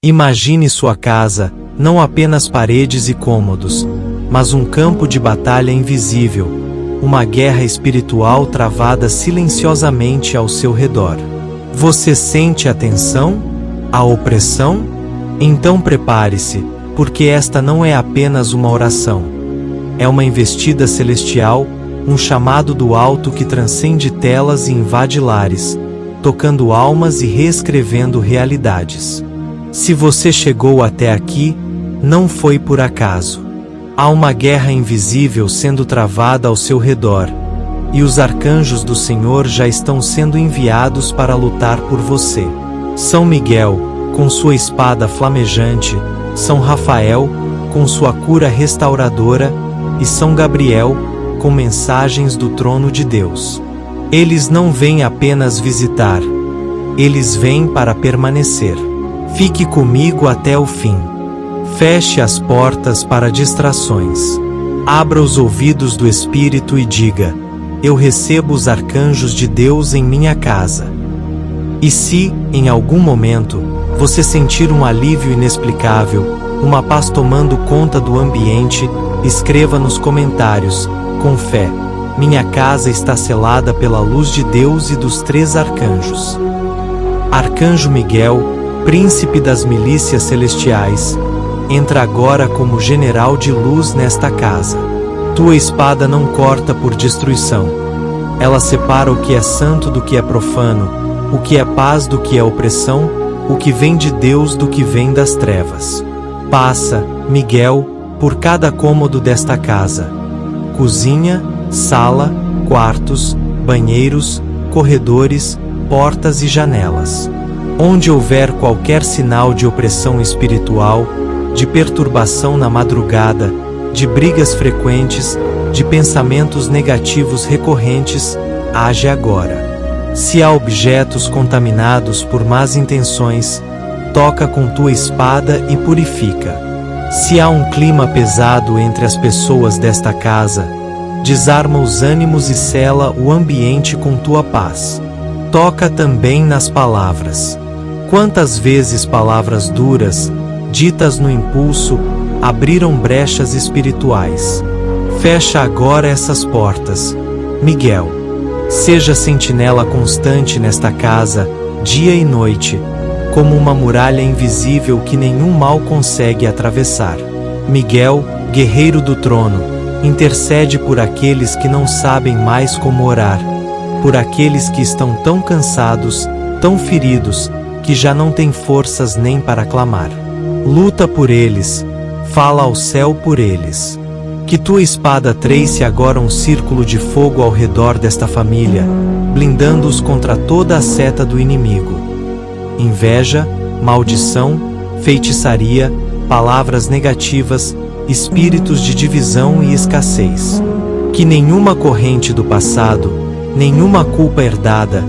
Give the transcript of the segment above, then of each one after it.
Imagine sua casa, não apenas paredes e cômodos, mas um campo de batalha invisível, uma guerra espiritual travada silenciosamente ao seu redor. Você sente a tensão? A opressão? Então prepare-se, porque esta não é apenas uma oração. É uma investida celestial, um chamado do alto que transcende telas e invade lares, tocando almas e reescrevendo realidades. Se você chegou até aqui, não foi por acaso. Há uma guerra invisível sendo travada ao seu redor, e os arcanjos do Senhor já estão sendo enviados para lutar por você. São Miguel, com sua espada flamejante, São Rafael, com sua cura restauradora, e São Gabriel, com mensagens do trono de Deus. Eles não vêm apenas visitar, eles vêm para permanecer. Fique comigo até o fim. Feche as portas para distrações. Abra os ouvidos do Espírito e diga: eu recebo os arcanjos de Deus em minha casa. E se, em algum momento, você sentir um alívio inexplicável, uma paz tomando conta do ambiente, escreva nos comentários, com fé: minha casa está selada pela luz de Deus e dos 3 arcanjos. Arcanjo Miguel, príncipe das milícias celestiais, entra agora como general de luz nesta casa. Tua espada não corta por destruição. Ela separa o que é santo do que é profano, o que é paz do que é opressão, o que vem de Deus do que vem das trevas. Passa, Miguel, por cada cômodo desta casa: cozinha, sala, quartos, banheiros, corredores, portas e janelas. Onde houver qualquer sinal de opressão espiritual, de perturbação na madrugada, de brigas frequentes, de pensamentos negativos recorrentes, age agora. Se há objetos contaminados por más intenções, toca com tua espada e purifica. Se há um clima pesado entre as pessoas desta casa, desarma os ânimos e sela o ambiente com tua paz. Toca também nas palavras. Quantas vezes palavras duras, ditas no impulso, abriram brechas espirituais? Fecha agora essas portas, Miguel. Seja sentinela constante nesta casa, dia e noite, como uma muralha invisível que nenhum mal consegue atravessar. Miguel, guerreiro do trono, intercede por aqueles que não sabem mais como orar, por aqueles que estão tão cansados, tão feridos, que já não têm forças nem para clamar. Luta por eles, fala ao céu por eles. Que tua espada trace agora um círculo de fogo ao redor desta família, blindando-os contra toda a seta do inimigo. Inveja, maldição, feitiçaria, palavras negativas, espíritos de divisão e escassez. Que nenhuma corrente do passado, nenhuma culpa herdada,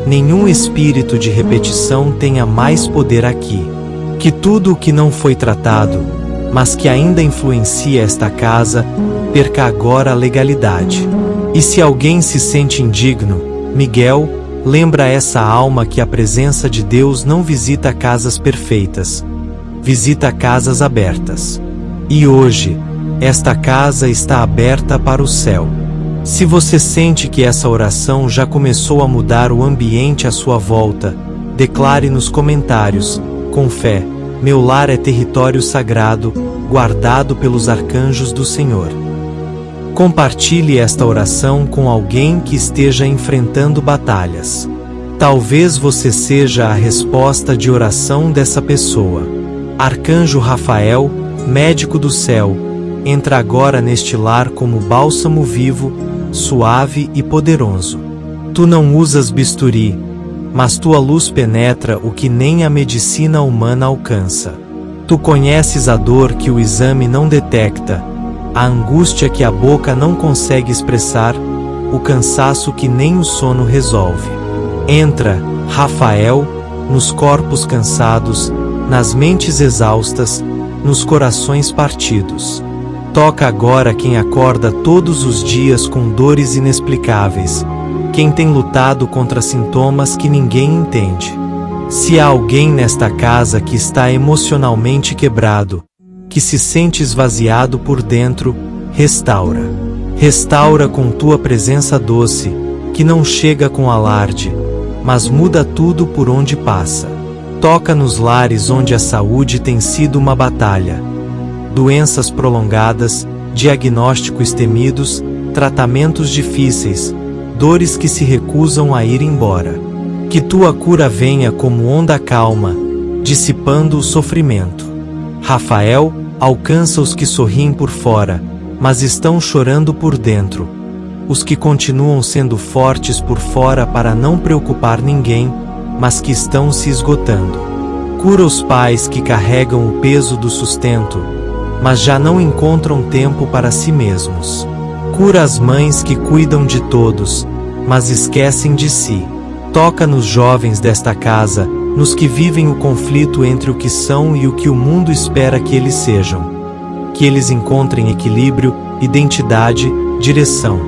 nenhum espírito de repetição tenha mais poder aqui. Que tudo o que não foi tratado, mas que ainda influencia esta casa, perca agora a legalidade. E se alguém se sente indigno, Miguel, lembra essa alma que a presença de Deus não visita casas perfeitas, visita casas abertas. E hoje, esta casa está aberta para o céu. Se você sente que essa oração já começou a mudar o ambiente à sua volta, declare nos comentários, com fé: meu lar é território sagrado, guardado pelos arcanjos do Senhor. Compartilhe esta oração com alguém que esteja enfrentando batalhas. Talvez você seja a resposta de oração dessa pessoa. Arcanjo Rafael, médico do céu, entra agora neste lar como bálsamo vivo, suave e poderoso. Tu não usas bisturi, mas tua luz penetra o que nem a medicina humana alcança. Tu conheces a dor que o exame não detecta, a angústia que a boca não consegue expressar, o cansaço que nem o sono resolve. Entra, Rafael, nos corpos cansados, nas mentes exaustas, nos corações partidos. Toca agora quem acorda todos os dias com dores inexplicáveis, quem tem lutado contra sintomas que ninguém entende. Se há alguém nesta casa que está emocionalmente quebrado, que se sente esvaziado por dentro, restaura. Restaura com tua presença doce, que não chega com alarde, mas muda tudo por onde passa. Toca nos lares onde a saúde tem sido uma batalha. Doenças prolongadas, diagnósticos temidos, tratamentos difíceis, dores que se recusam a ir embora. Que tua cura venha como onda calma, dissipando o sofrimento. Rafael, alcança os que sorriem por fora, mas estão chorando por dentro. Os que continuam sendo fortes por fora para não preocupar ninguém, mas que estão se esgotando. Cura os pais que carregam o peso do sustento, mas já não encontram tempo para si mesmos. Cura as mães que cuidam de todos, mas esquecem de si. Toca nos jovens desta casa, nos que vivem o conflito entre o que são e o que o mundo espera que eles sejam. Que eles encontrem equilíbrio, identidade, direção.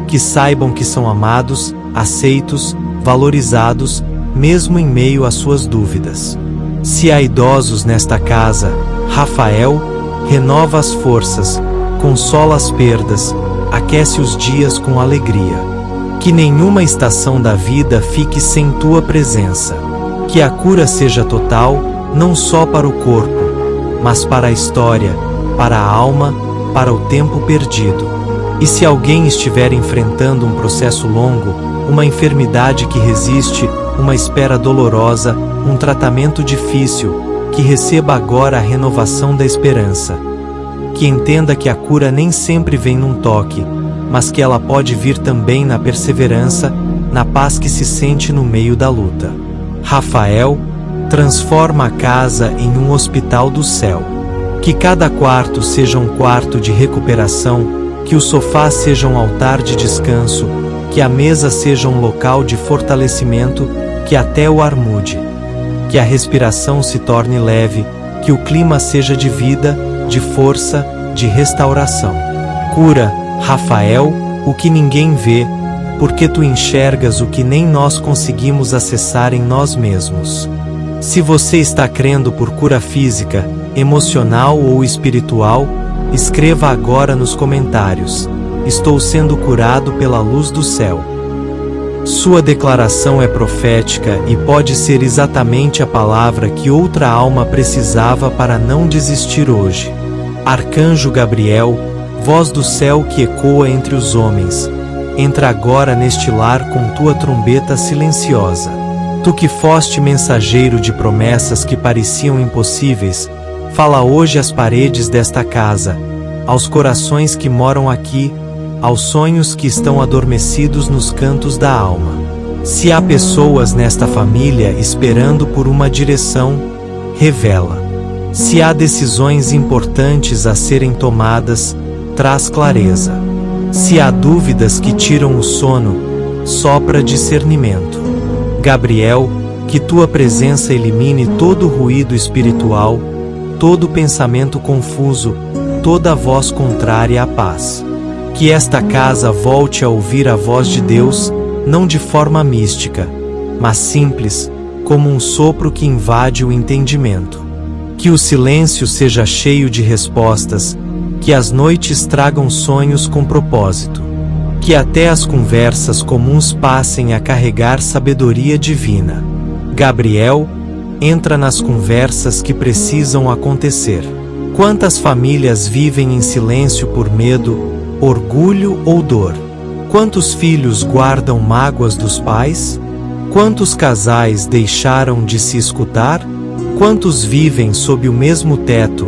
Que saibam que são amados, aceitos, valorizados, mesmo em meio às suas dúvidas. Se há idosos nesta casa, Rafael, renova as forças, consola as perdas, aquece os dias com alegria. Que nenhuma estação da vida fique sem tua presença. Que a cura seja total, não só para o corpo, mas para a história, para a alma, para o tempo perdido. E se alguém estiver enfrentando um processo longo, uma enfermidade que resiste, uma espera dolorosa, um tratamento difícil, que receba agora a renovação da esperança. Que entenda que a cura nem sempre vem num toque, mas que ela pode vir também na perseverança, na paz que se sente no meio da luta. Rafael, transforma a casa em um hospital do céu. Que cada quarto seja um quarto de recuperação, que o sofá seja um altar de descanso, que a mesa seja um local de fortalecimento, que até o ar mude. Que a respiração se torne leve, que o clima seja de vida, de força, de restauração. Cura, Rafael, o que ninguém vê, porque tu enxergas o que nem nós conseguimos acessar em nós mesmos. Se você está crendo por cura física, emocional ou espiritual, escreva agora nos comentários: estou sendo curado pela luz do céu. Sua declaração é profética e pode ser exatamente a palavra que outra alma precisava para não desistir hoje. Arcanjo Gabriel, voz do céu que ecoa entre os homens, entra agora neste lar com tua trombeta silenciosa. Tu que foste mensageiro de promessas que pareciam impossíveis, fala hoje às paredes desta casa, aos corações que moram aqui, aos sonhos que estão adormecidos nos cantos da alma. Se há pessoas nesta família esperando por uma direção, revela. Se há decisões importantes a serem tomadas, traz clareza. Se há dúvidas que tiram o sono, sopra discernimento. Gabriel, que tua presença elimine todo ruído espiritual, todo pensamento confuso, toda voz contrária à paz. Que esta casa volte a ouvir a voz de Deus, não de forma mística, mas simples, como um sopro que invade o entendimento. Que o silêncio seja cheio de respostas, que as noites tragam sonhos com propósito. Que até as conversas comuns passem a carregar sabedoria divina. Gabriel, entra nas conversas que precisam acontecer. Quantas famílias vivem em silêncio por medo, orgulho ou dor? Quantos filhos guardam mágoas dos pais? Quantos casais deixaram de se escutar? Quantos vivem sob o mesmo teto,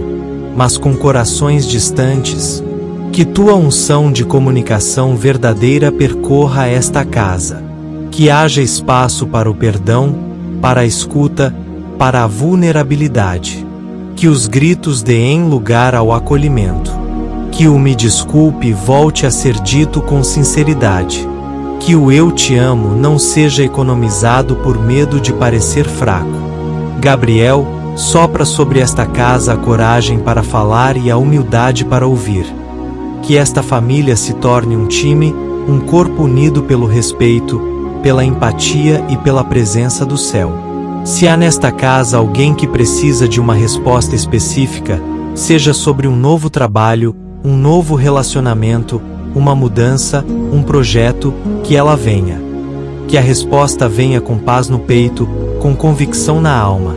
mas com corações distantes? Que tua unção de comunicação verdadeira percorra esta casa. Que haja espaço para o perdão, para a escuta, para a vulnerabilidade. Que os gritos deem lugar ao acolhimento. Que o me desculpe volte a ser dito com sinceridade. Que o eu te amo não seja economizado por medo de parecer fraco. Gabriel, sopra sobre esta casa a coragem para falar e a humildade para ouvir. Que esta família se torne um time, um corpo unido pelo respeito, pela empatia e pela presença do céu. Se há nesta casa alguém que precisa de uma resposta específica, seja sobre um novo trabalho, um novo relacionamento, uma mudança, um projeto, que ela venha. Que a resposta venha com paz no peito, com convicção na alma.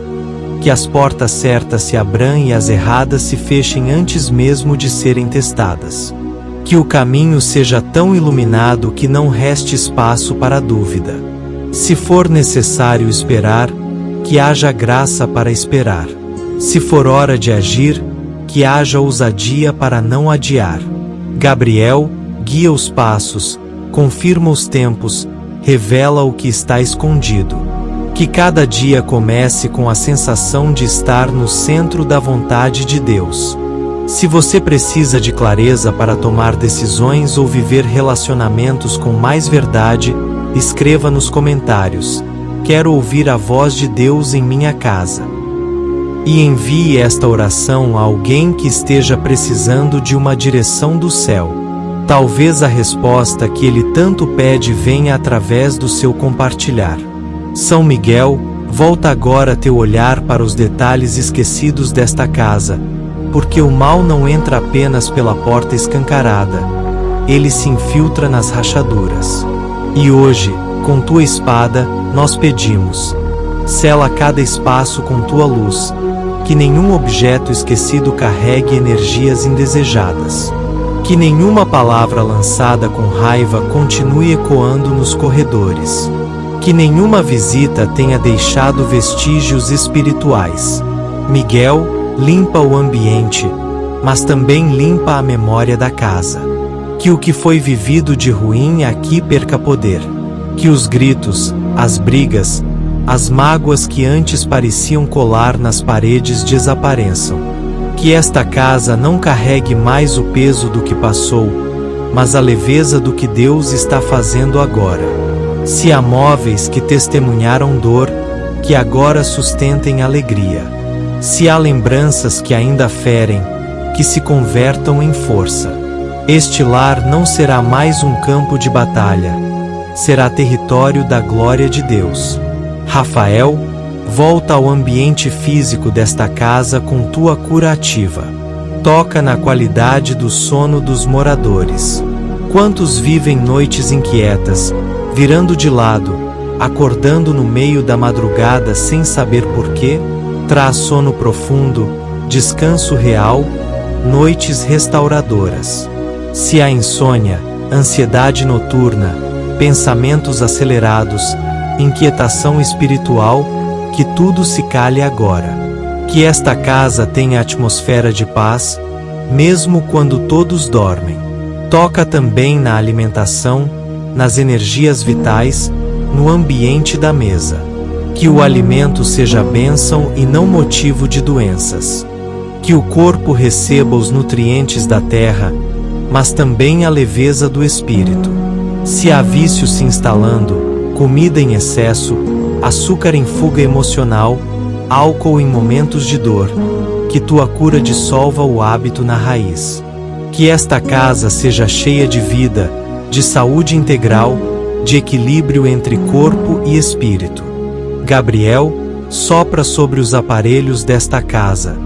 Que as portas certas se abram e as erradas se fechem antes mesmo de serem testadas. Que o caminho seja tão iluminado que não reste espaço para dúvida. Se for necessário esperar, que haja graça para esperar. Se for hora de agir, que haja ousadia para não adiar. Gabriel, guia os passos, confirma os tempos, revela o que está escondido. Que cada dia comece com a sensação de estar no centro da vontade de Deus. Se você precisa de clareza para tomar decisões ou viver relacionamentos com mais verdade, escreva nos comentários: quero ouvir a voz de Deus em minha casa. E envie esta oração a alguém que esteja precisando de uma direção do céu. Talvez a resposta que ele tanto pede venha através do seu compartilhar. São Miguel, volta agora teu olhar para os detalhes esquecidos desta casa, porque o mal não entra apenas pela porta escancarada, ele se infiltra nas rachaduras. E hoje, com tua espada, nós pedimos: sela cada espaço com tua luz, que nenhum objeto esquecido carregue energias indesejadas. Que nenhuma palavra lançada com raiva continue ecoando nos corredores. Que nenhuma visita tenha deixado vestígios espirituais. Miguel, limpa o ambiente, mas também limpa a memória da casa. Que o que foi vivido de ruim aqui perca poder. Que os gritos, as brigas, as mágoas que antes pareciam colar nas paredes desapareçam. Que esta casa não carregue mais o peso do que passou, mas a leveza do que Deus está fazendo agora. Se há móveis que testemunharam dor, que agora sustentem alegria. Se há lembranças que ainda ferem, que se convertam em força. Este lar não será mais um campo de batalha, será território da glória de Deus. Rafael, volta ao ambiente físico desta casa com tua cura ativa. Toca na qualidade do sono dos moradores. Quantos vivem noites inquietas, virando de lado, acordando no meio da madrugada sem saber porquê? Traz sono profundo, descanso real, noites restauradoras. Se há insônia, ansiedade noturna, pensamentos acelerados, inquietação espiritual, que tudo se cale agora. Que esta casa tenha atmosfera de paz, mesmo quando todos dormem. Toca também na alimentação, nas energias vitais, no ambiente da mesa. Que o alimento seja bênção e não motivo de doenças. Que o corpo receba os nutrientes da terra, mas também a leveza do espírito. Se há vício se instalando, comida em excesso, açúcar em fuga emocional, álcool em momentos de dor, que tua cura dissolva o hábito na raiz. Que esta casa seja cheia de vida, de saúde integral, de equilíbrio entre corpo e espírito. Gabriel, sopra sobre os aparelhos desta casa,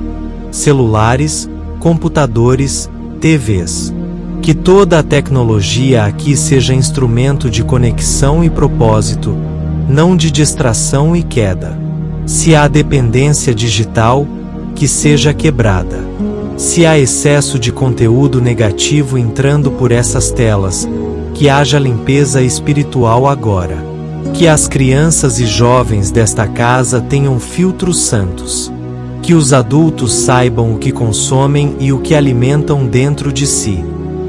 celulares, computadores, TVs. Que toda a tecnologia aqui seja instrumento de conexão e propósito, não de distração e queda. Se há dependência digital, que seja quebrada. Se há excesso de conteúdo negativo entrando por essas telas, que haja limpeza espiritual agora. Que as crianças e jovens desta casa tenham filtros santos. Que os adultos saibam o que consomem e o que alimentam dentro de si.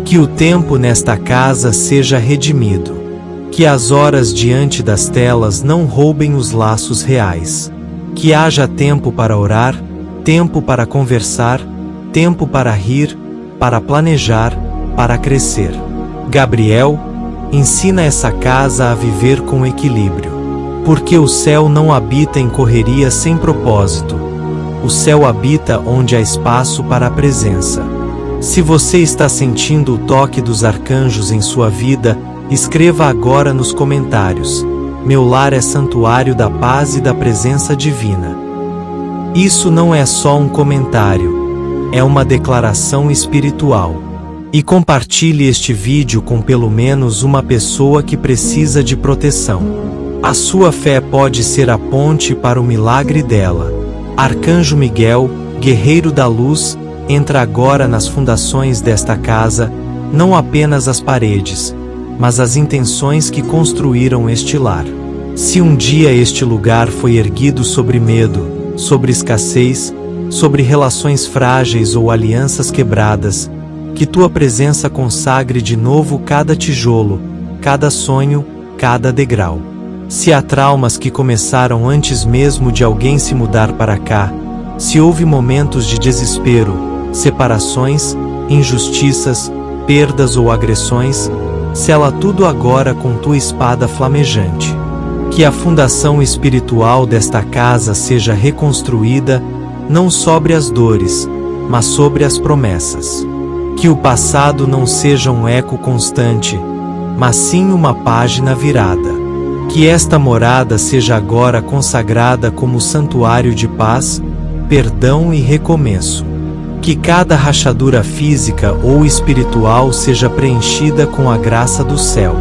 Que o tempo nesta casa seja redimido. Que as horas diante das telas não roubem os laços reais. Que haja tempo para orar, tempo para conversar, tempo para rir, para planejar, para crescer. Gabriel, ensina essa casa a viver com equilíbrio. Porque o céu não habita em correria sem propósito. O céu habita onde há espaço para a presença. Se você está sentindo o toque dos arcanjos em sua vida, escreva agora nos comentários: meu lar é santuário da paz e da presença divina. Isso não é só um comentário, é uma declaração espiritual. E compartilhe este vídeo com pelo menos uma pessoa que precisa de proteção. A sua fé pode ser a ponte para o milagre dela. Arcanjo Miguel, guerreiro da luz, entra agora nas fundações desta casa, não apenas as paredes, mas as intenções que construíram este lar. Se um dia este lugar foi erguido sobre medo, sobre escassez, sobre relações frágeis ou alianças quebradas, que tua presença consagre de novo cada tijolo, cada sonho, cada degrau. Se há traumas que começaram antes mesmo de alguém se mudar para cá, se houve momentos de desespero, separações, injustiças, perdas ou agressões, sela tudo agora com tua espada flamejante. Que a fundação espiritual desta casa seja reconstruída, não sobre as dores, mas sobre as promessas. Que o passado não seja um eco constante, mas sim uma página virada. Que esta morada seja agora consagrada como santuário de paz, perdão e recomeço. Que cada rachadura física ou espiritual seja preenchida com a graça do céu.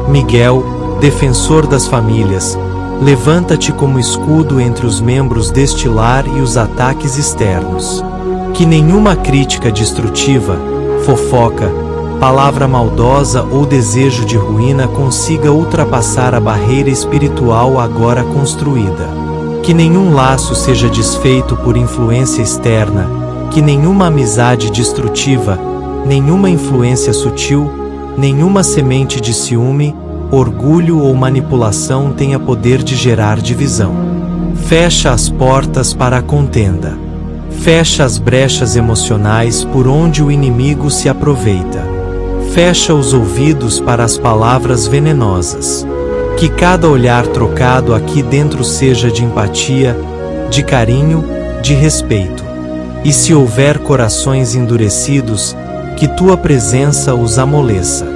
Miguel, defensor das famílias, levanta-te como escudo entre os membros deste lar e os ataques externos. Que nenhuma crítica destrutiva, fofoca, palavra maldosa ou desejo de ruína consiga ultrapassar a barreira espiritual agora construída. Que nenhum laço seja desfeito por influência externa, que nenhuma amizade destrutiva, nenhuma influência sutil, nenhuma semente de ciúme, orgulho ou manipulação tenha poder de gerar divisão. Fecha as portas para a contenda. Fecha as brechas emocionais por onde o inimigo se aproveita. Fecha os ouvidos para as palavras venenosas. Que cada olhar trocado aqui dentro seja de empatia, de carinho, de respeito. E se houver corações endurecidos, que tua presença os amoleça.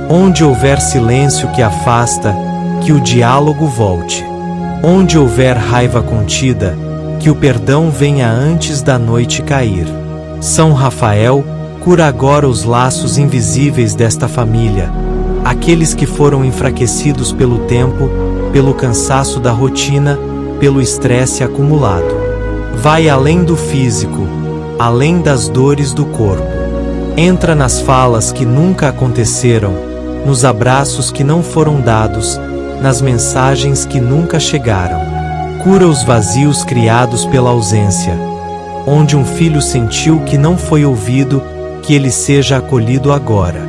Onde houver silêncio que afasta, que o diálogo volte. Onde houver raiva contida, que o perdão venha antes da noite cair. São Rafael, cura agora os laços invisíveis desta família, aqueles que foram enfraquecidos pelo tempo, pelo cansaço da rotina, pelo estresse acumulado. Vai além do físico, além das dores do corpo. Entra nas falas que nunca aconteceram, nos abraços que não foram dados, nas mensagens que nunca chegaram. Cura os vazios criados pela ausência. Onde um filho sentiu que não foi ouvido, que ele seja acolhido agora.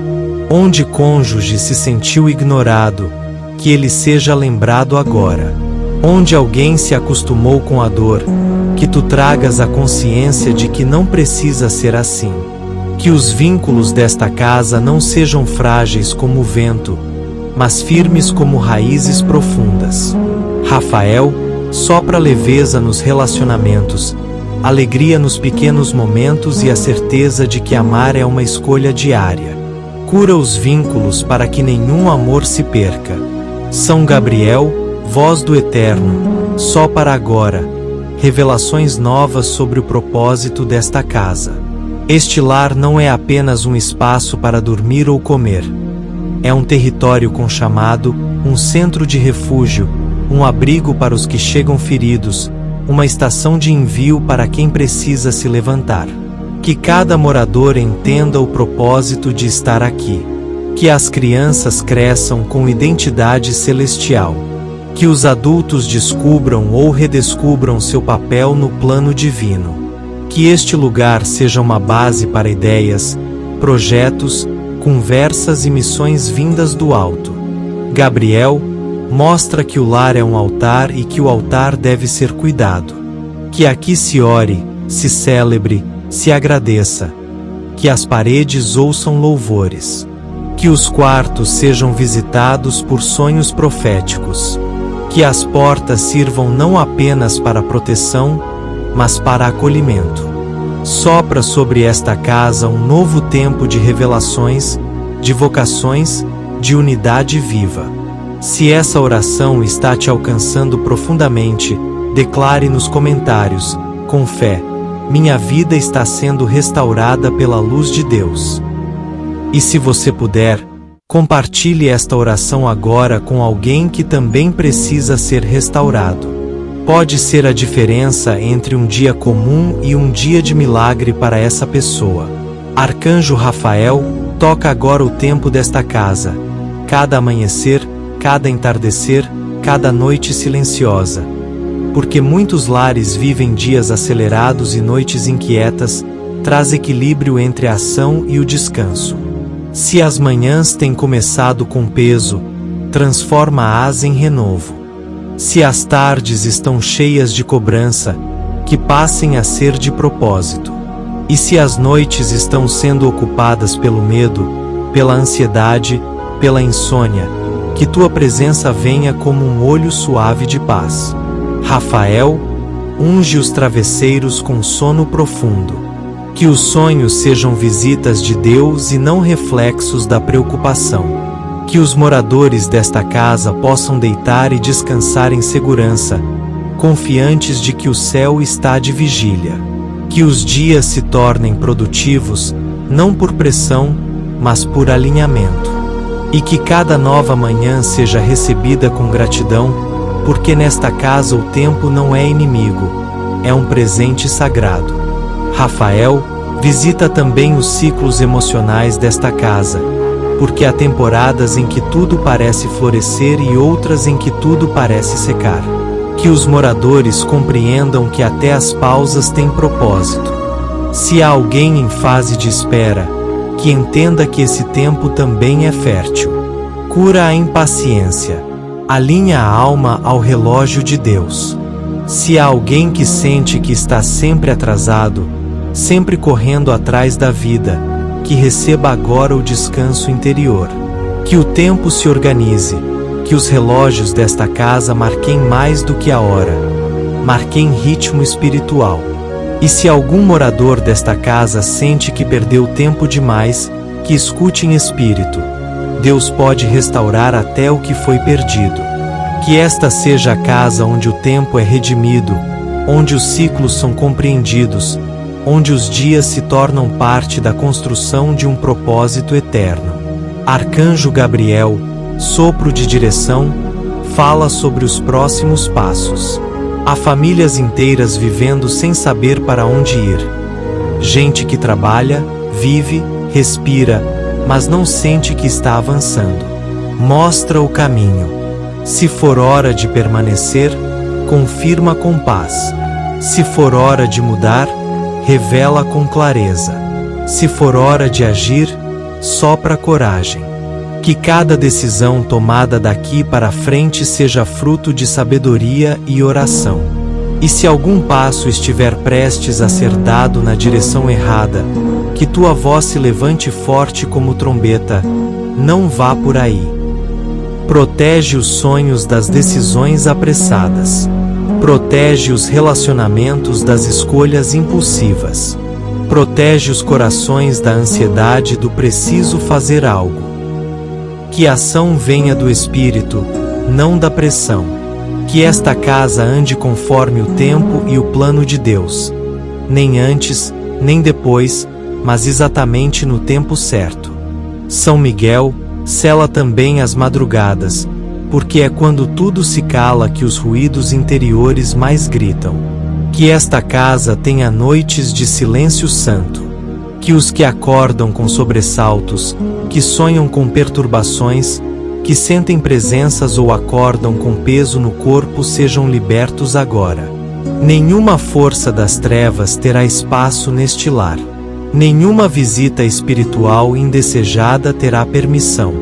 Onde cônjuge se sentiu ignorado, que ele seja lembrado agora. Onde alguém se acostumou com a dor, que tu tragas a consciência de que não precisa ser assim. Que os vínculos desta casa não sejam frágeis como o vento, mas firmes como raízes profundas. Rafael, sopra leveza nos relacionamentos, alegria nos pequenos momentos e a certeza de que amar é uma escolha diária. Cura os vínculos para que nenhum amor se perca. São Gabriel, voz do Eterno, só para agora, revelações novas sobre o propósito desta casa. Este lar não é apenas um espaço para dormir ou comer. É um território com chamado, um centro de refúgio, um abrigo para os que chegam feridos, uma estação de envio para quem precisa se levantar. Que cada morador entenda o propósito de estar aqui. Que as crianças cresçam com identidade celestial. Que os adultos descubram ou redescubram seu papel no plano divino. Que este lugar seja uma base para ideias, projetos, conversas e missões vindas do alto. Gabriel, mostra que o lar é um altar e que o altar deve ser cuidado. Que aqui se ore, se celebre, se agradeça. Que as paredes ouçam louvores. Que os quartos sejam visitados por sonhos proféticos. Que as portas sirvam não apenas para proteção, mas para acolhimento. Sopra sobre esta casa um novo tempo de revelações, de vocações, de unidade viva. Se essa oração está te alcançando profundamente, declare nos comentários, com fé: minha vida está sendo restaurada pela luz de Deus. E se você puder, compartilhe esta oração agora com alguém que também precisa ser restaurado. Pode ser a diferença entre um dia comum e um dia de milagre para essa pessoa. Arcanjo Rafael, toca agora o tempo desta casa, cada amanhecer, cada entardecer, cada noite silenciosa. Porque muitos lares vivem dias acelerados e noites inquietas, traz equilíbrio entre a ação e o descanso. Se as manhãs têm começado com peso, transforma-as em renovo. Se as tardes estão cheias de cobrança, que passem a ser de propósito. E se as noites estão sendo ocupadas pelo medo, pela ansiedade, pela insônia, que tua presença venha como um olho suave de paz. Rafael, unge os travesseiros com sono profundo. Que os sonhos sejam visitas de Deus e não reflexos da preocupação. Que os moradores desta casa possam deitar e descansar em segurança, confiantes de que o céu está de vigília. Que os dias se tornem produtivos, não por pressão, mas por alinhamento. E que cada nova manhã seja recebida com gratidão, porque nesta casa o tempo não é inimigo, é um presente sagrado. Rafael, visita também os ciclos emocionais desta casa, porque há temporadas em que tudo parece florescer e outras em que tudo parece secar. Que os moradores compreendam que até as pausas têm propósito. Se há alguém em fase de espera, que entenda que esse tempo também é fértil. Cura a impaciência. Alinha a alma ao relógio de Deus. Se há alguém que sente que está sempre atrasado, sempre correndo atrás da vida, que receba agora o descanso interior. Que o tempo se organize, que os relógios desta casa marquem mais do que a hora, marquem ritmo espiritual. E se algum morador desta casa sente que perdeu tempo demais, que escute em espírito. Deus pode restaurar até o que foi perdido. Que esta seja a casa onde o tempo é redimido, onde os ciclos são compreendidos, onde os dias se tornam parte da construção de um propósito eterno. Arcanjo Gabriel, sopro de direção, fala sobre os próximos passos. Há famílias inteiras vivendo sem saber para onde ir. Gente que trabalha, vive, respira, mas não sente que está avançando. Mostra o caminho. Se for hora de permanecer, confirma com paz. Se for hora de mudar, revela com clareza. Se for hora de agir, sopra coragem. Que cada decisão tomada daqui para frente seja fruto de sabedoria e oração. E se algum passo estiver prestes a ser dado na direção errada, que tua voz se levante forte como trombeta, não vá por aí. Protege os sonhos das decisões apressadas. Protege os relacionamentos das escolhas impulsivas. Protege os corações da ansiedade do preciso fazer algo. Que a ação venha do Espírito, não da pressão. Que esta casa ande conforme o tempo e o plano de Deus. Nem antes, nem depois, mas exatamente no tempo certo. São Miguel, sela também as madrugadas, porque é quando tudo se cala que os ruídos interiores mais gritam. Que esta casa tenha noites de silêncio santo. Que os que acordam com sobressaltos, que sonham com perturbações, que sentem presenças ou acordam com peso no corpo sejam libertos agora. Nenhuma força das trevas terá espaço neste lar. Nenhuma visita espiritual indesejada terá permissão.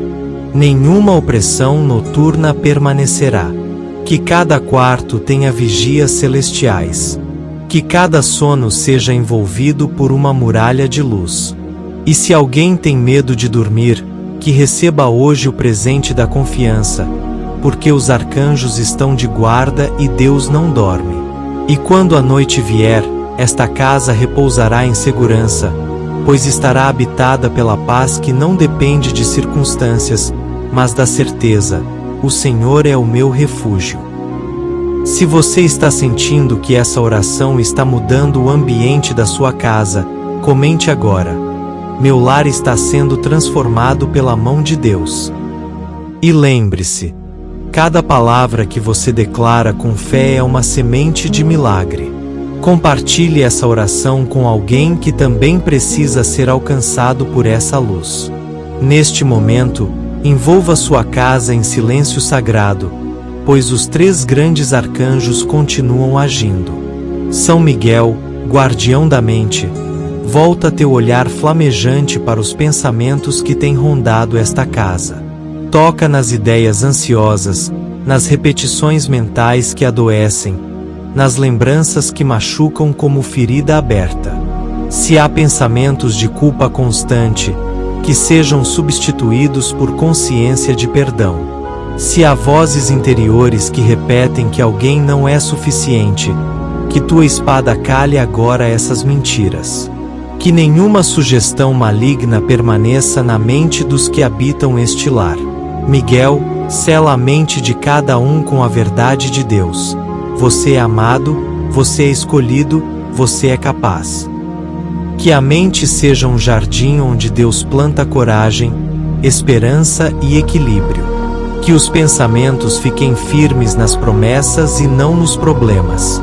Nenhuma opressão noturna permanecerá. Que cada quarto tenha vigias celestiais. Que cada sono seja envolvido por uma muralha de luz. E se alguém tem medo de dormir, que receba hoje o presente da confiança, porque os arcanjos estão de guarda e Deus não dorme. E quando a noite vier, esta casa repousará em segurança, pois estará habitada pela paz que não depende de circunstâncias, mas da certeza: o Senhor é o meu refúgio. Se você está sentindo que essa oração está mudando o ambiente da sua casa, comente agora: meu lar está sendo transformado pela mão de Deus. E lembre-se, cada palavra que você declara com fé é uma semente de milagre. Compartilhe essa oração com alguém que também precisa ser alcançado por essa luz. Neste momento, envolva sua casa em silêncio sagrado, pois os 3 grandes arcanjos continuam agindo. São Miguel, guardião da mente, volta teu olhar flamejante para os pensamentos que têm rondado esta casa. Toca nas ideias ansiosas, nas repetições mentais que adoecem, nas lembranças que machucam como ferida aberta. Se há pensamentos de culpa constante, que sejam substituídos por consciência de perdão. Se há vozes interiores que repetem que alguém não é suficiente, que tua espada cale agora essas mentiras. Que nenhuma sugestão maligna permaneça na mente dos que habitam este lar. Miguel, sela a mente de cada um com a verdade de Deus. Você é amado, você é escolhido, você é capaz. Que a mente seja um jardim onde Deus planta coragem, esperança e equilíbrio. Que os pensamentos fiquem firmes nas promessas e não nos problemas.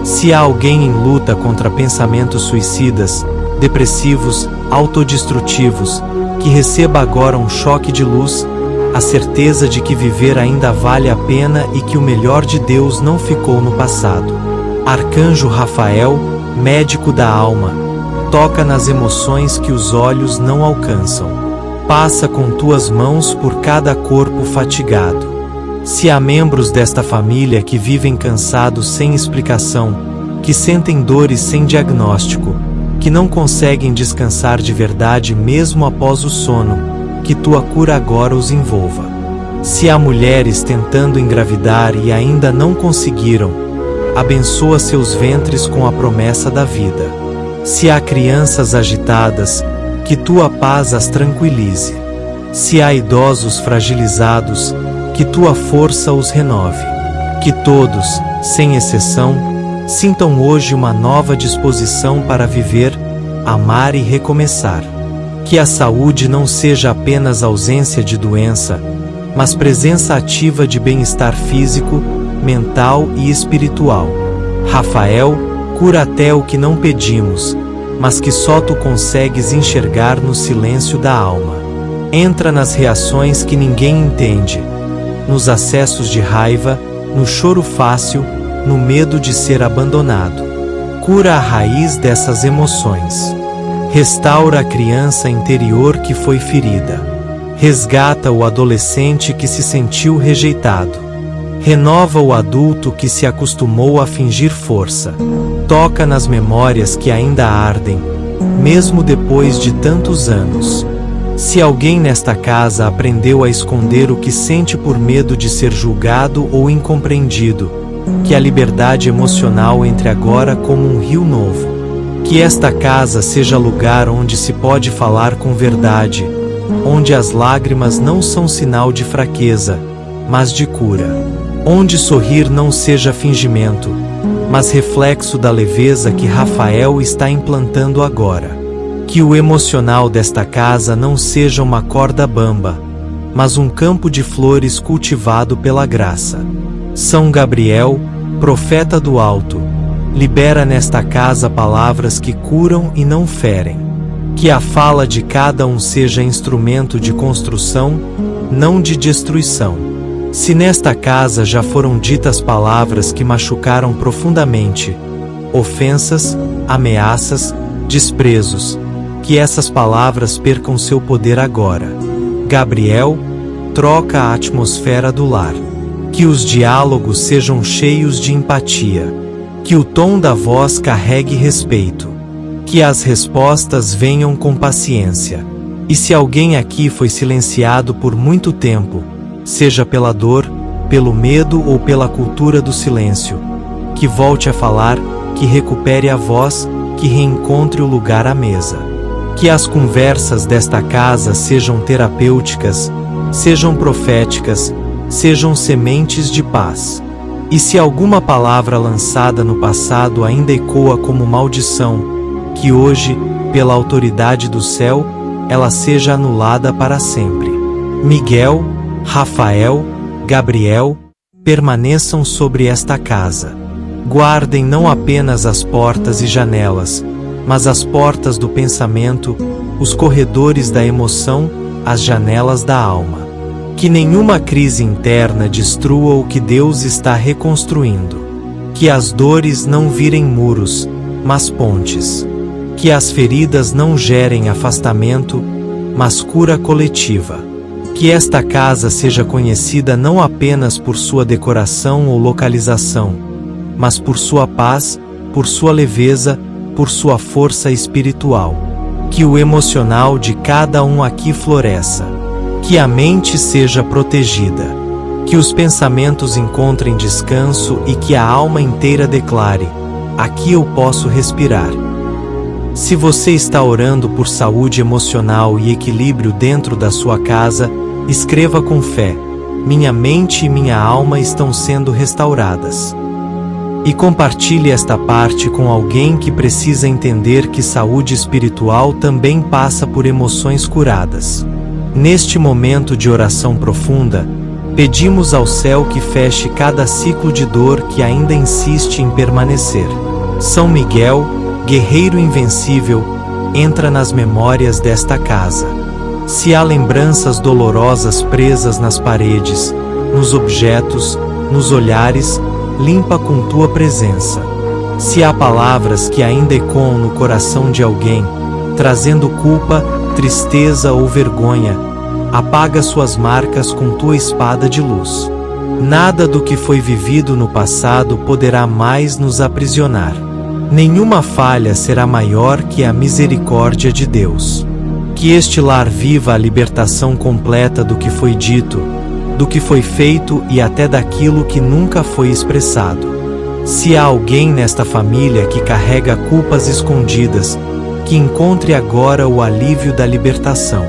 Se há alguém em luta contra pensamentos suicidas, depressivos, autodestrutivos, que receba agora um choque de luz, a certeza de que viver ainda vale a pena e que o melhor de Deus não ficou no passado. Arcanjo Rafael, médico da alma, toca nas emoções que os olhos não alcançam. Passa com tuas mãos por cada corpo fatigado. Se há membros desta família que vivem cansados sem explicação, que sentem dores sem diagnóstico, que não conseguem descansar de verdade mesmo após o sono, que tua cura agora os envolva. Se há mulheres tentando engravidar e ainda não conseguiram, abençoa seus ventres com a promessa da vida. Se há crianças agitadas, que tua paz as tranquilize. Se há idosos fragilizados, que tua força os renove. Que todos, sem exceção, sintam hoje uma nova disposição para viver, amar e recomeçar. Que a saúde não seja apenas ausência de doença, mas presença ativa de bem-estar físico, mental e espiritual. Rafael, cura até o que não pedimos, mas que só tu consegues enxergar no silêncio da alma. Entra nas reações que ninguém entende, nos acessos de raiva, no choro fácil, no medo de ser abandonado. Cura a raiz dessas emoções. Restaura a criança interior que foi ferida. Resgata o adolescente que se sentiu rejeitado. Renova o adulto que se acostumou a fingir força. Toca nas memórias que ainda ardem, mesmo depois de tantos anos. Se alguém nesta casa aprendeu a esconder o que sente por medo de ser julgado ou incompreendido, que a liberdade emocional entre agora como um rio novo. Que esta casa seja lugar onde se pode falar com verdade, onde as lágrimas não são sinal de fraqueza, mas de cura. Onde sorrir não seja fingimento, mas reflexo da leveza que Rafael está implantando agora. Que o emocional desta casa não seja uma corda bamba, mas um campo de flores cultivado pela graça. São Gabriel, profeta do alto, libera nesta casa palavras que curam e não ferem. Que a fala de cada um seja instrumento de construção, não de destruição. Se nesta casa já foram ditas palavras que machucaram profundamente, ofensas, ameaças, desprezos, que essas palavras percam seu poder agora. Gabriel, troca a atmosfera do lar. Que os diálogos sejam cheios de empatia. Que o tom da voz carregue respeito. Que as respostas venham com paciência. E se alguém aqui foi silenciado por muito tempo, seja pela dor, pelo medo ou pela cultura do silêncio, que volte a falar, que recupere a voz, que reencontre o lugar à mesa. Que as conversas desta casa sejam terapêuticas, sejam proféticas, sejam sementes de paz. E se alguma palavra lançada no passado ainda ecoa como maldição, que hoje, pela autoridade do céu, ela seja anulada para sempre. Miguel, Rafael, Gabriel, permaneçam sobre esta casa. Guardem não apenas as portas e janelas, mas as portas do pensamento, os corredores da emoção, as janelas da alma. Que nenhuma crise interna destrua o que Deus está reconstruindo. Que as dores não virem muros, mas pontes. Que as feridas não gerem afastamento, mas cura coletiva. Que esta casa seja conhecida não apenas por sua decoração ou localização, mas por sua paz, por sua leveza, por sua força espiritual. Que o emocional de cada um aqui floresça. Que a mente seja protegida. Que os pensamentos encontrem descanso e que a alma inteira declare: aqui eu posso respirar. Se você está orando por saúde emocional e equilíbrio dentro da sua casa, escreva com fé: minha mente e minha alma estão sendo restauradas. E compartilhe esta parte com alguém que precisa entender que saúde espiritual também passa por emoções curadas. Neste momento de oração profunda, pedimos ao céu que feche cada ciclo de dor que ainda insiste em permanecer. São Miguel, guerreiro invencível, entra nas memórias desta casa. Se há lembranças dolorosas presas nas paredes, nos objetos, nos olhares, limpa com tua presença. Se há palavras que ainda ecoam no coração de alguém, trazendo culpa, tristeza ou vergonha, apaga suas marcas com tua espada de luz. Nada do que foi vivido no passado poderá mais nos aprisionar. Nenhuma falha será maior que a misericórdia de Deus. Que este lar viva a libertação completa do que foi dito, do que foi feito e até daquilo que nunca foi expressado. Se há alguém nesta família que carrega culpas escondidas, que encontre agora o alívio da libertação.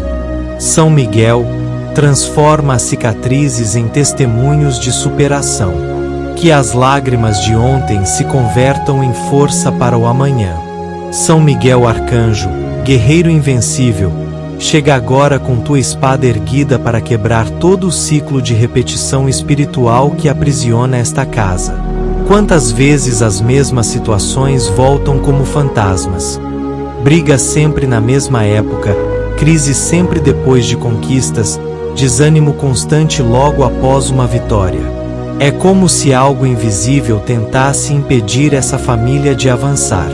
São Miguel, transforma as cicatrizes em testemunhos de superação. Que as lágrimas de ontem se convertam em força para o amanhã. São Miguel Arcanjo, guerreiro invencível, chega agora com tua espada erguida para quebrar todo o ciclo de repetição espiritual que aprisiona esta casa. Quantas vezes as mesmas situações voltam como fantasmas? Briga sempre na mesma época, crise sempre depois de conquistas, desânimo constante logo após uma vitória. É como se algo invisível tentasse impedir essa família de avançar.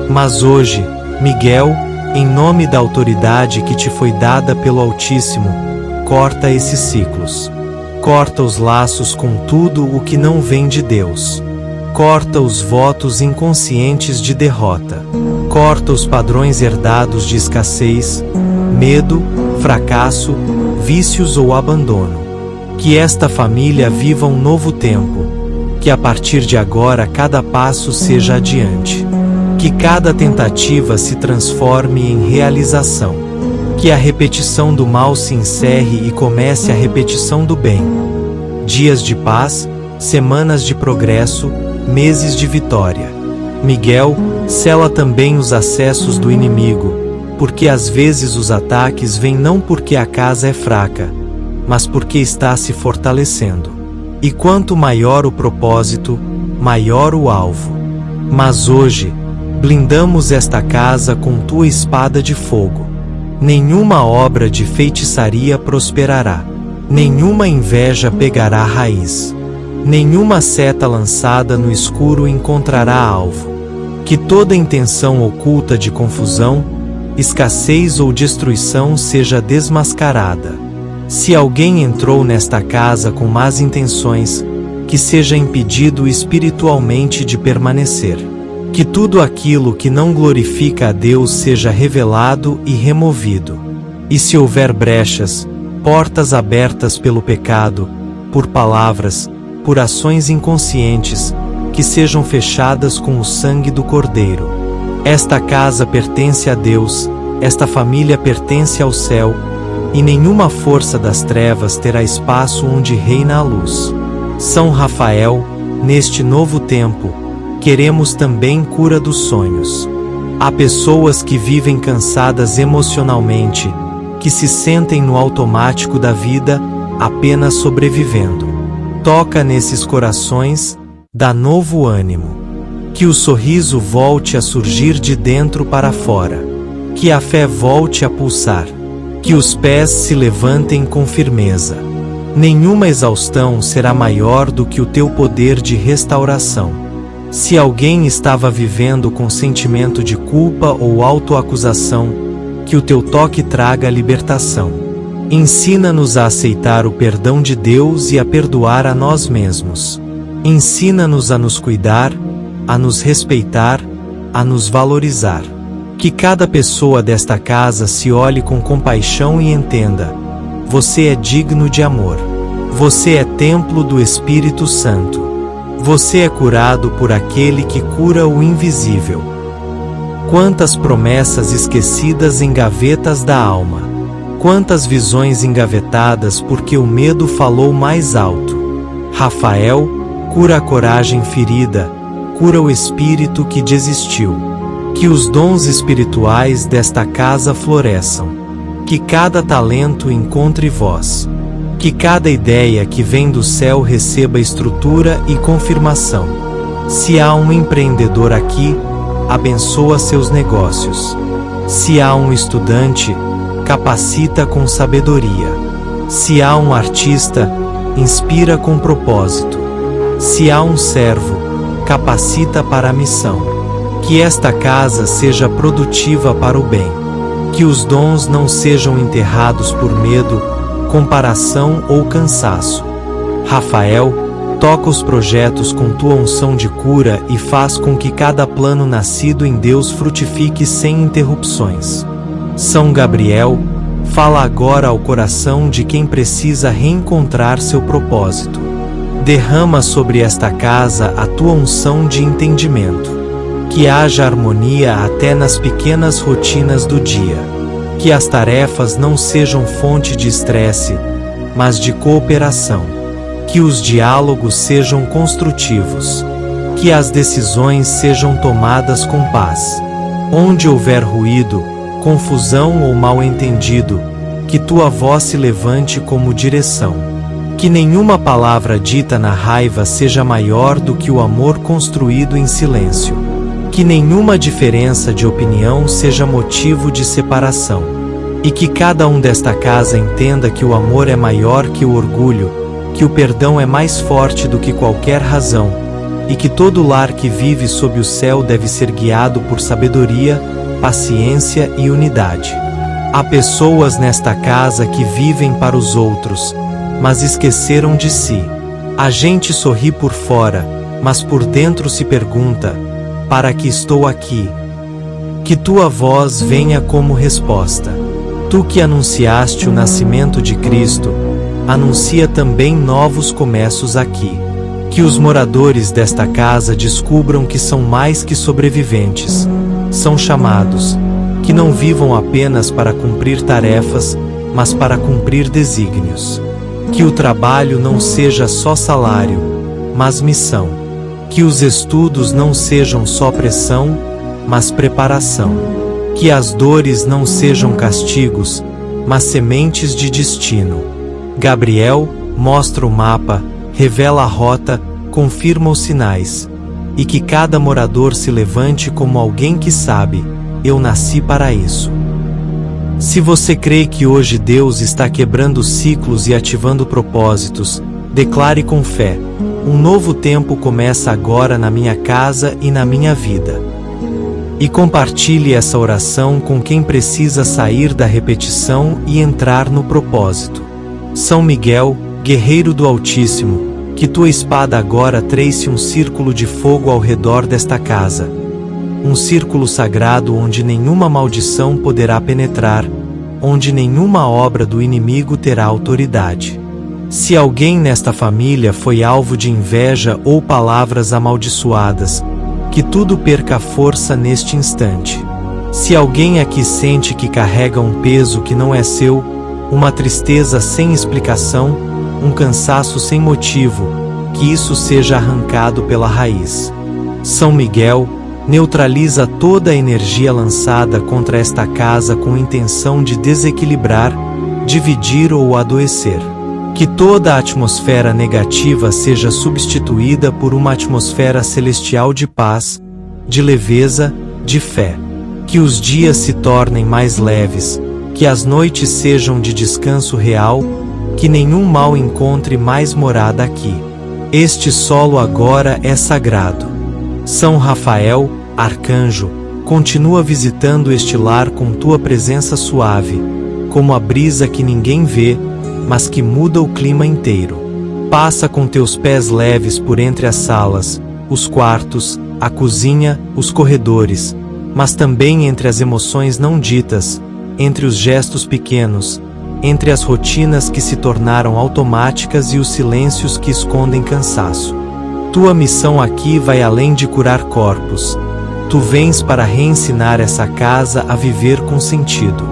Mas hoje, Miguel, em nome da autoridade que te foi dada pelo Altíssimo, corta esses ciclos. Corta os laços com tudo o que não vem de Deus. Corta os votos inconscientes de derrota. Corta os padrões herdados de escassez, medo, fracasso, vícios ou abandono. Que esta família viva um novo tempo. Que a partir de agora cada passo seja adiante. Que cada tentativa se transforme em realização. Que a repetição do mal se encerre e comece a repetição do bem. Dias de paz, semanas de progresso, meses de vitória. Miguel, sela também os acessos do inimigo, porque às vezes os ataques vêm não porque a casa é fraca, mas porque está se fortalecendo. E quanto maior o propósito, maior o alvo. Mas hoje, blindamos esta casa com tua espada de fogo. Nenhuma obra de feitiçaria prosperará. Nenhuma inveja pegará raiz. Nenhuma seta lançada no escuro encontrará alvo. Que toda intenção oculta de confusão, escassez ou destruição seja desmascarada. Se alguém entrou nesta casa com más intenções, que seja impedido espiritualmente de permanecer. Que tudo aquilo que não glorifica a Deus seja revelado e removido. E se houver brechas, portas abertas pelo pecado, por palavras, por ações inconscientes, que sejam fechadas com o sangue do Cordeiro. Esta casa pertence a Deus, esta família pertence ao céu, e nenhuma força das trevas terá espaço onde reina a luz. São Rafael, neste novo tempo, queremos também cura dos sonhos. Há pessoas que vivem cansadas emocionalmente, que se sentem no automático da vida, apenas sobrevivendo. Toca nesses corações, dá novo ânimo. Que o sorriso volte a surgir de dentro para fora. Que a fé volte a pulsar. Que os pés se levantem com firmeza. Nenhuma exaustão será maior do que o teu poder de restauração. Se alguém estava vivendo com sentimento de culpa ou autoacusação, que o teu toque traga a libertação. Ensina-nos a aceitar o perdão de Deus e a perdoar a nós mesmos. Ensina-nos a nos cuidar, a nos respeitar, a nos valorizar. Que cada pessoa desta casa se olhe com compaixão e entenda: você é digno de amor. Você é templo do Espírito Santo. Você é curado por aquele que cura o invisível. Quantas promessas esquecidas em gavetas da alma. Quantas visões engavetadas porque o medo falou mais alto. Rafael, cura a coragem ferida, cura o espírito que desistiu. Que os dons espirituais desta casa floresçam. Que cada talento encontre voz. Que cada ideia que vem do céu receba estrutura e confirmação. Se há um empreendedor aqui, abençoa seus negócios. Se há um estudante, capacita com sabedoria. Se há um artista, inspira com propósito. Se há um servo, capacita para a missão. Que esta casa seja produtiva para o bem. Que os dons não sejam enterrados por medo, comparação ou cansaço. Rafael, toca os projetos com tua unção de cura e faz com que cada plano nascido em Deus frutifique sem interrupções. São Gabriel, fala agora ao coração de quem precisa reencontrar seu propósito. Derrama sobre esta casa a tua unção de entendimento. Que haja harmonia até nas pequenas rotinas do dia. Que as tarefas não sejam fonte de estresse, mas de cooperação. Que os diálogos sejam construtivos. Que as decisões sejam tomadas com paz. Onde houver ruído, confusão ou mal-entendido, que tua voz se levante como direção. Que nenhuma palavra dita na raiva seja maior do que o amor construído em silêncio. Que nenhuma diferença de opinião seja motivo de separação. E que cada um desta casa entenda que o amor é maior que o orgulho, que o perdão é mais forte do que qualquer razão, e que todo lar que vive sob o céu deve ser guiado por sabedoria, paciência e unidade. Há pessoas nesta casa que vivem para os outros, mas esqueceram de si. A gente sorri por fora, mas por dentro se pergunta: para que estou aqui? Que tua voz venha como resposta. Tu que anunciaste o nascimento de Cristo, anuncia também novos começos aqui. Que os moradores desta casa descubram que são mais que sobreviventes, são chamados. Que não vivam apenas para cumprir tarefas, mas para cumprir desígnios. Que o trabalho não seja só salário, mas missão. Que os estudos não sejam só pressão, mas preparação. Que as dores não sejam castigos, mas sementes de destino. Gabriel, mostra o mapa, revela a rota, confirma os sinais. E que cada morador se levante como alguém que sabe: eu nasci para isso. Se você crê que hoje Deus está quebrando ciclos e ativando propósitos, declare com fé: um novo tempo começa agora na minha casa e na minha vida. E compartilhe essa oração com quem precisa sair da repetição e entrar no propósito. São Miguel, guerreiro do Altíssimo, que tua espada agora trace um círculo de fogo ao redor desta casa. Um círculo sagrado onde nenhuma maldição poderá penetrar, onde nenhuma obra do inimigo terá autoridade. Se alguém nesta família foi alvo de inveja ou palavras amaldiçoadas, que tudo perca força neste instante. Se alguém aqui sente que carrega um peso que não é seu, uma tristeza sem explicação, um cansaço sem motivo, que isso seja arrancado pela raiz. São Miguel, neutraliza toda a energia lançada contra esta casa com intenção de desequilibrar, dividir ou adoecer. Que toda a atmosfera negativa seja substituída por uma atmosfera celestial de paz, de leveza, de fé. Que os dias se tornem mais leves, que as noites sejam de descanso real, que nenhum mal encontre mais morada aqui. Este solo agora é sagrado. São Rafael, arcanjo, continua visitando este lar com tua presença suave, como a brisa que ninguém vê, mas que muda o clima inteiro. Passa com teus pés leves por entre as salas, os quartos, a cozinha, os corredores, mas também entre as emoções não ditas, entre os gestos pequenos, entre as rotinas que se tornaram automáticas e os silêncios que escondem cansaço. Tua missão aqui vai além de curar corpos. Tu vens para reensinar essa casa a viver com sentido.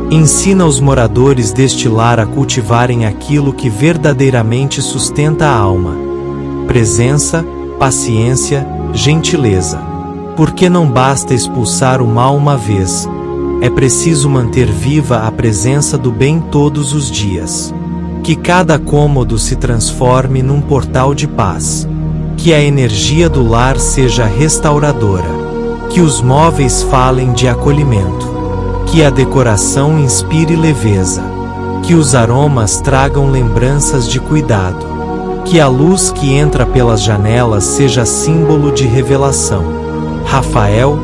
Ensina os moradores deste lar a cultivarem aquilo que verdadeiramente sustenta a alma: presença, paciência, gentileza. Porque não basta expulsar o mal uma vez, é preciso manter viva a presença do bem todos os dias. Que cada cômodo se transforme num portal de paz. Que a energia do lar seja restauradora. Que os móveis falem de acolhimento. Que a decoração inspire leveza. Que os aromas tragam lembranças de cuidado. Que a luz que entra pelas janelas seja símbolo de revelação. Rafael,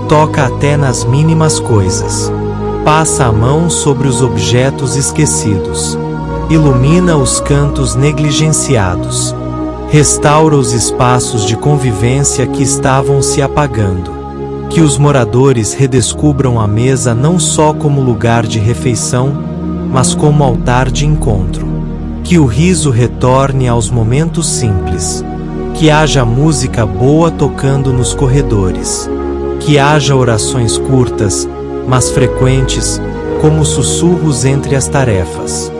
toca até nas mínimas coisas. Passa a mão sobre os objetos esquecidos. Ilumina os cantos negligenciados. Restaura os espaços de convivência que estavam se apagando. Que os moradores redescubram a mesa não só como lugar de refeição, mas como altar de encontro. Que o riso retorne aos momentos simples. Que haja música boa tocando nos corredores. Que haja orações curtas, mas frequentes, como sussurros entre as tarefas.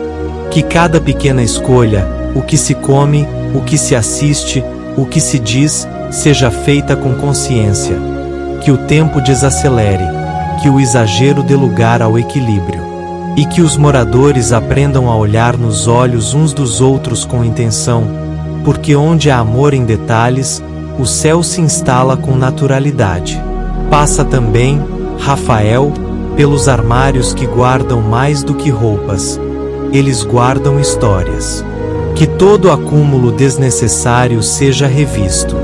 Que cada pequena escolha, o que se come, o que se assiste, o que se diz, seja feita com consciência. Que o tempo desacelere, que o exagero dê lugar ao equilíbrio. E que os moradores aprendam a olhar nos olhos uns dos outros com intenção, porque onde há amor em detalhes, o céu se instala com naturalidade. Passa também, Rafael, pelos armários que guardam mais do que roupas. Eles guardam histórias. Que todo acúmulo desnecessário seja revisto.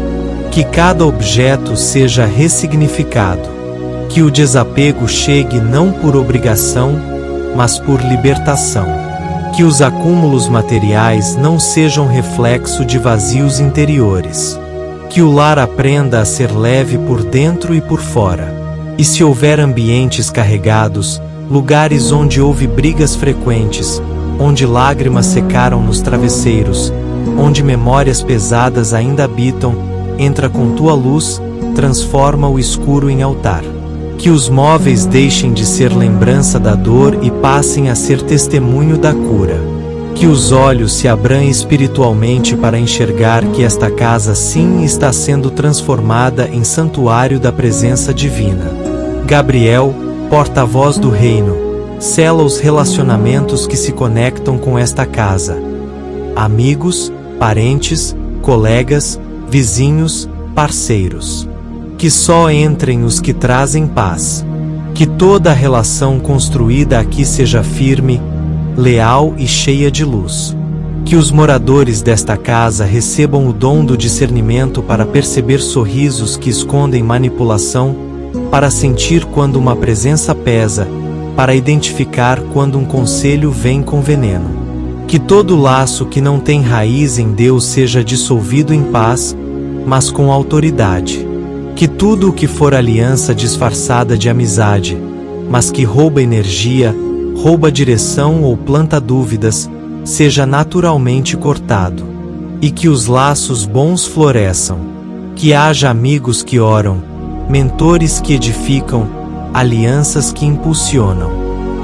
Que cada objeto seja ressignificado. Que o desapego chegue não por obrigação, mas por libertação. Que os acúmulos materiais não sejam reflexo de vazios interiores. Que o lar aprenda a ser leve por dentro e por fora. E se houver ambientes carregados, lugares onde houve brigas frequentes, onde lágrimas secaram nos travesseiros, onde memórias pesadas ainda habitam, entra com tua luz, transforma o escuro em altar. Que os móveis deixem de ser lembrança da dor e passem a ser testemunho da cura. Que os olhos se abram espiritualmente para enxergar que esta casa sim está sendo transformada em santuário da presença divina. Gabriel, porta-voz do reino, sela os relacionamentos que se conectam com esta casa. Amigos, parentes, colegas, vizinhos, parceiros. Que só entrem os que trazem paz. Que toda a relação construída aqui seja firme, leal e cheia de luz. Que os moradores desta casa recebam o dom do discernimento para perceber sorrisos que escondem manipulação, para sentir quando uma presença pesa, para identificar quando um conselho vem com veneno. Que todo laço que não tem raiz em Deus seja dissolvido em paz, mas com autoridade. Que tudo o que for aliança disfarçada de amizade, mas que rouba energia, rouba direção ou planta dúvidas, seja naturalmente cortado. E que os laços bons floresçam. Que haja amigos que oram, mentores que edificam, alianças que impulsionam.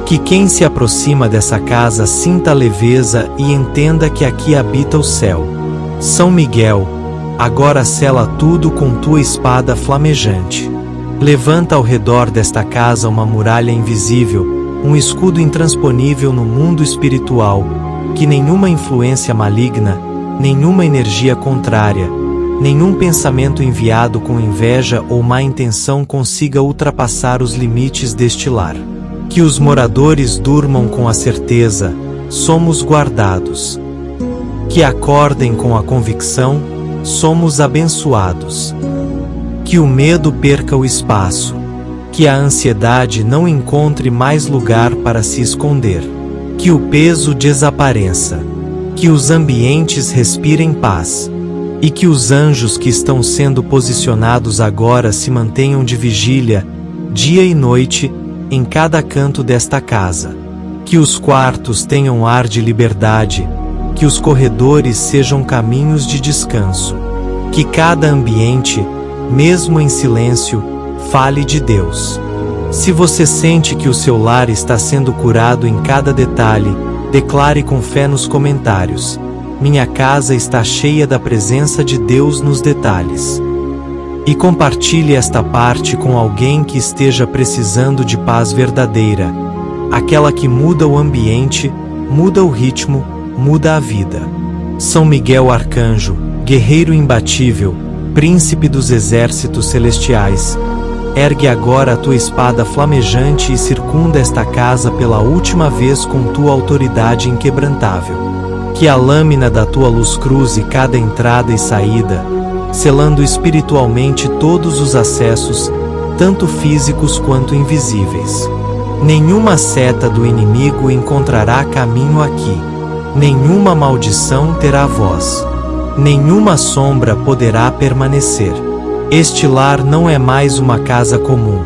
Que quem se aproxima dessa casa sinta leveza e entenda que aqui habita o céu. São Miguel, agora sela tudo com tua espada flamejante. Levanta ao redor desta casa uma muralha invisível, um escudo intransponível no mundo espiritual, que nenhuma influência maligna, nenhuma energia contrária, nenhum pensamento enviado com inveja ou má intenção consiga ultrapassar os limites deste lar. Que os moradores durmam com a certeza: somos guardados. Que acordem com a convicção: somos abençoados. Que o medo perca o espaço. Que a ansiedade não encontre mais lugar para se esconder. Que o peso desapareça. Que os ambientes respirem paz. E que os anjos que estão sendo posicionados agora se mantenham de vigília, dia e noite, em cada canto desta casa. Que os quartos tenham ar de liberdade, que os corredores sejam caminhos de descanso. Que cada ambiente, mesmo em silêncio, fale de Deus. Se você sente que o seu lar está sendo curado em cada detalhe, declare com fé nos comentários: minha casa está cheia da presença de Deus nos detalhes. E compartilhe esta parte com alguém que esteja precisando de paz verdadeira, aquela que muda o ambiente, muda o ritmo, muda a vida. São Miguel Arcanjo, guerreiro imbatível, príncipe dos exércitos celestiais, ergue agora a tua espada flamejante e circunda esta casa pela última vez com tua autoridade inquebrantável. Que a lâmina da tua luz cruze cada entrada e saída, selando espiritualmente todos os acessos, tanto físicos quanto invisíveis. Nenhuma seta do inimigo encontrará caminho aqui. Nenhuma maldição terá voz. Nenhuma sombra poderá permanecer. Este lar não é mais uma casa comum.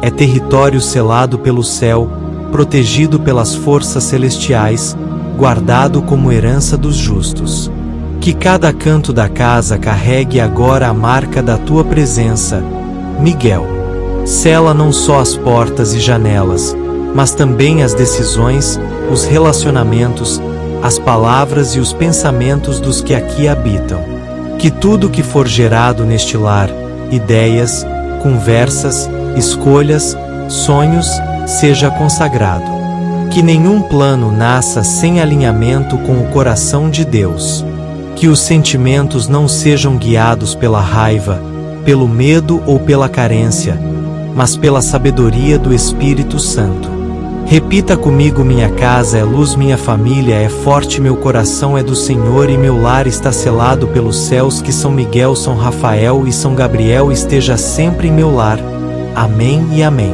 É território selado pelo céu, protegido pelas forças celestiais, guardado como herança dos justos. Que cada canto da casa carregue agora a marca da tua presença, Miguel. Sela não só as portas e janelas, mas também as decisões, os relacionamentos, as palavras e os pensamentos dos que aqui habitam. Que tudo que for gerado neste lar, ideias, conversas, escolhas, sonhos, seja consagrado. Que nenhum plano nasça sem alinhamento com o coração de Deus. Que os sentimentos não sejam guiados pela raiva, pelo medo ou pela carência, mas pela sabedoria do Espírito Santo. Repita comigo: minha casa é luz, minha família é forte, meu coração é do Senhor e meu lar está selado pelos céus. Que São Miguel, São Rafael e São Gabriel esteja sempre em meu lar. Amém e amém.